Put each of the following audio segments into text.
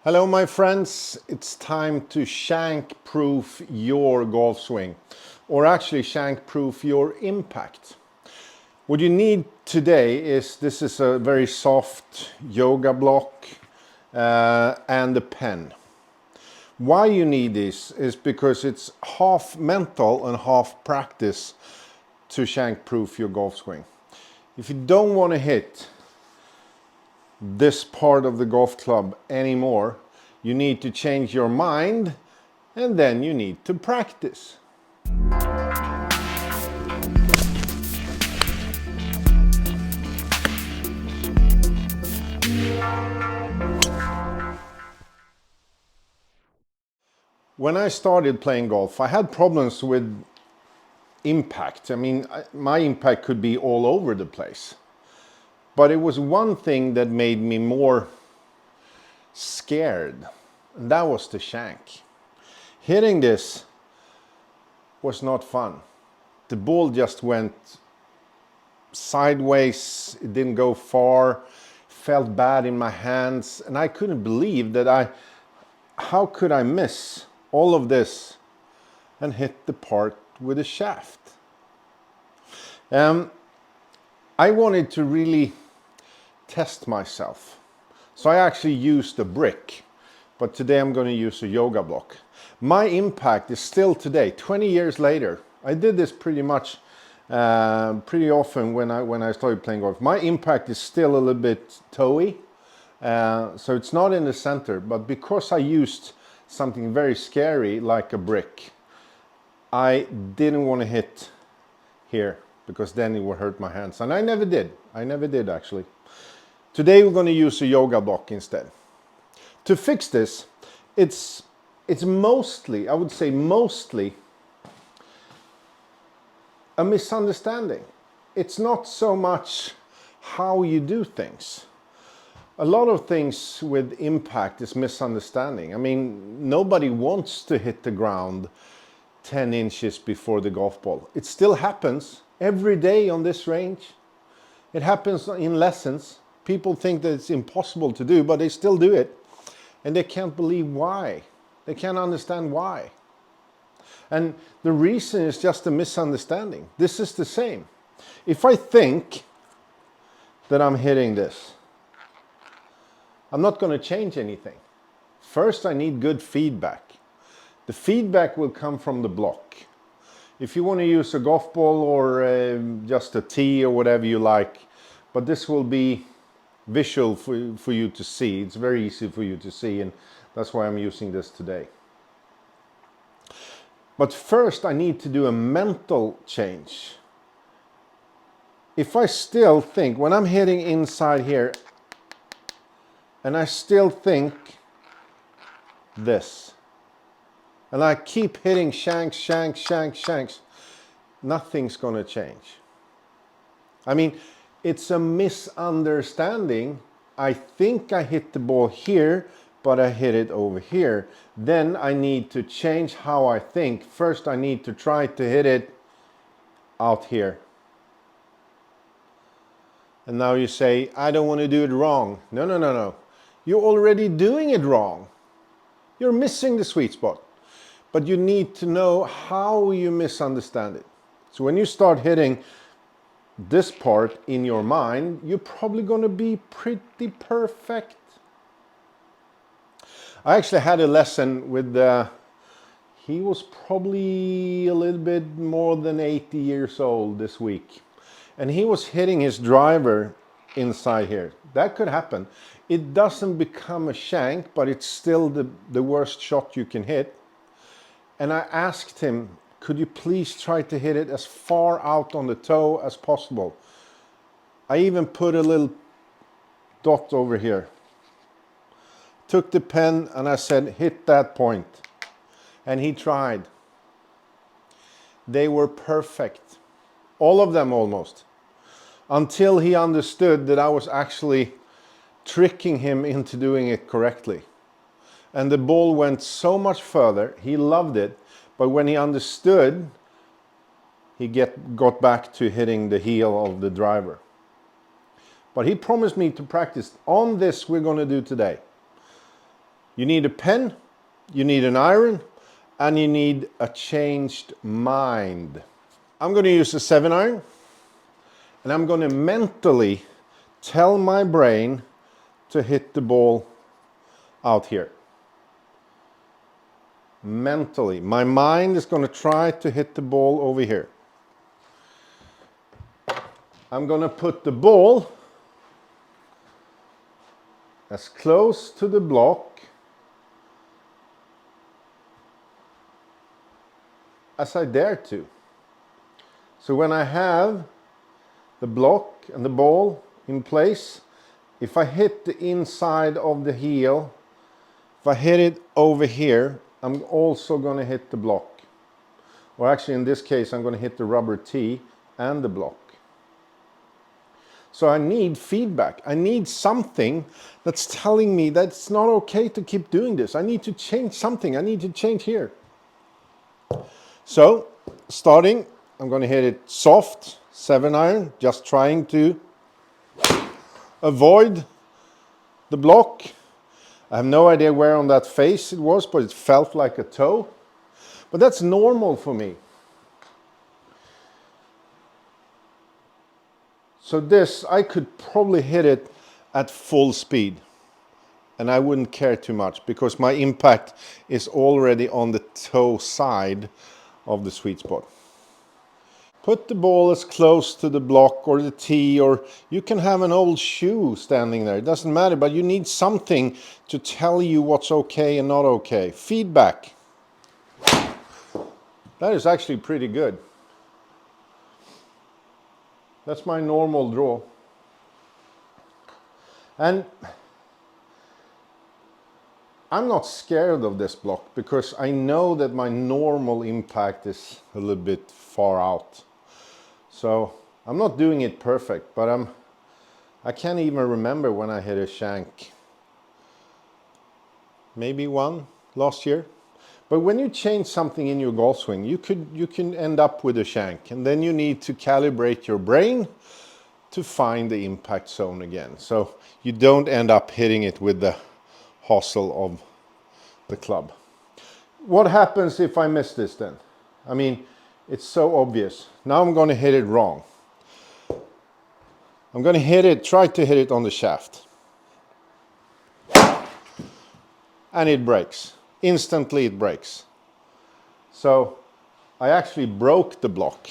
Hello my friends, it's time to shank proof your golf swing, or actually shank proof your impact. What you need today is, this is a very soft yoga block and a pen. Why you need this is because it's half mental and half practice to shank proof your golf swing. If you don't want to hit this part of the golf club anymore, you need to change your mind, and then you need to practice. When I started playing golf, I had problems with impact. I mean, my impact could be all over the place. But it was one thing that made me more scared, and that was the shank. Hitting this was not fun. The ball just went sideways, it didn't go far, felt bad in my hands, and I couldn't believe that how could I miss all of this and hit the part with a shaft? I wanted to really test myself. So I actually used a brick, but today I'm going to use a yoga block. My impact is still today, 20 years later. I did this pretty much pretty often when I started playing golf. My impact is still a little bit toey, so it's not in the center, but because I used something very scary like a brick, I didn't want to hit here because then it would hurt my hands, and I never did actually. Today we're going to use a yoga block instead. To fix this, it's mostly, I would say mostly, a misunderstanding. It's not so much how you do things. A lot of things with impact is misunderstanding. I mean, nobody wants to hit the ground 10 inches before the golf ball. It still happens every day on this range. It happens in lessons. People think that it's impossible to do, but they still do it. And they can't believe why. They can't understand why. And the reason is just a misunderstanding. This is the same. If I think that I'm hitting this, I'm not going to change anything. First, I need good feedback. The feedback will come from the block. If you want to use a golf ball or just a tee or whatever you like, but this will be visual for you to see. It's very easy for you to see, and that's why I'm using this today. But first I need to do a mental change. If I still think, when I'm hitting inside here, and I still think this, and I keep hitting shanks, shanks, shanks, shanks, nothing's going to change. I mean, it's a misunderstanding. I think I hit the ball here, but I hit it over here. Then I need to change how I think. First, I need to try to hit it out here. And now you say, I don't want to do it wrong. No, no, no, no. You're already doing it wrong. You're missing the sweet spot. But you need to know how you misunderstand it. So when you start hitting this part in your mind, you're probably going to be pretty perfect. I actually had a lesson with, he was probably a little bit more than 80 years old this week. And he was hitting his driver inside here. That could happen. It doesn't become a shank, but it's still the worst shot you can hit. And I asked him, could you please try to hit it as far out on the toe as possible? I even put a little dot over here. Took the pen and I said, hit that point. And he tried. They were perfect. All of them almost. Until he understood that I was actually tricking him into doing it correctly. And the ball went so much further. He loved it. But when he understood, he got back to hitting the heel of the driver. But he promised me to practice on this we're going to do today. You need a pen, you need an iron, and you need a changed mind. I'm going to use a 7-iron, and I'm going to mentally tell my brain to hit the ball out here. Mentally. My mind is going to try to hit the ball over here. I'm going to put the ball as close to the block as I dare to. So when I have the block and the ball in place, if I hit the inside of the heel, if I hit it over here, I'm also going to hit the block. Or actually in this case, I'm going to hit the rubber tee and the block. So I need feedback. I need something that's telling me that it's not okay to keep doing this. I need to change something. I need to change here. So starting, I'm going to hit it soft, 7-iron, just trying to avoid the block. I have no idea where on that face it was, but it felt like a toe. But that's normal for me. So this, I could probably hit it at full speed. And I wouldn't care too much because my impact is already on the toe side of the sweet spot. Put the ball as close to the block or the tee, or you can have an old shoe standing there. It doesn't matter, but you need something to tell you what's okay and not okay. Feedback. That is actually pretty good. That's my normal draw. And I'm not scared of this block because I know that my normal impact is a little bit far out. So I'm not doing it perfect, but I can't even remember when I hit a shank. Maybe one last year. But when you change something in your golf swing, you can end up with a shank, and then you need to calibrate your brain to find the impact zone again. So you don't end up hitting it with the hustle of the club. What happens if I miss this then? I mean, it's so obvious. Now I'm going to hit it wrong. I'm going to try to hit it on the shaft. And it breaks. Instantly it breaks. So I actually broke the block.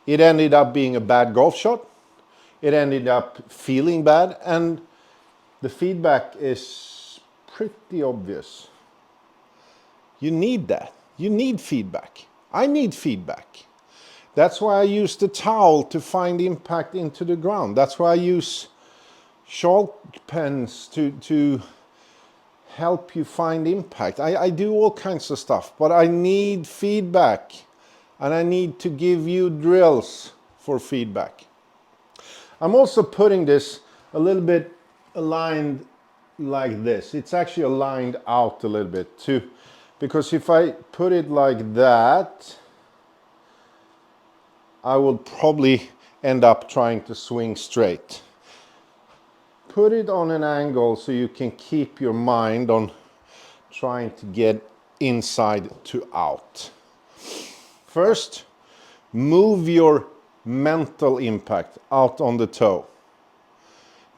It ended up being a bad golf shot. It ended up feeling bad, and the feedback is pretty obvious. You need that. You need feedback. I need feedback. That's why I use the towel to find impact into the ground. That's why I use chalk pens to help you find impact. I do all kinds of stuff, but I need feedback, and I need to give you drills for feedback. I'm also putting this a little bit aligned like this. It's actually aligned out a little bit too, because if I put it like that, I will probably end up trying to swing straight. Put it on an angle so you can keep your mind on trying to get inside to out. First, move your mental impact out on the toe.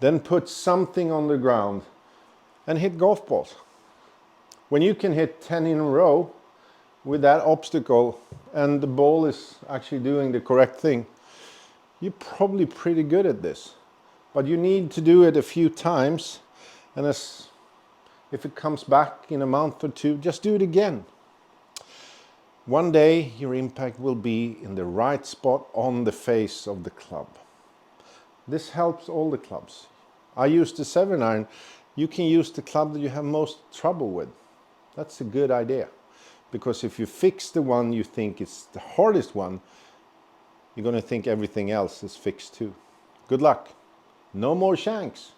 Then put something on the ground and hit golf balls. When you can hit 10 in a row with that obstacle and the ball is actually doing the correct thing, you're probably pretty good at this. But you need to do it a few times, and if it comes back in a month or two, just do it again. One day your impact will be in the right spot on the face of the club. This helps all the clubs. I use the 7-iron. You can use the club that you have most trouble with. That's a good idea. Because if you fix the one you think is the hardest one, you're going to think everything else is fixed too. Good luck. No more shanks.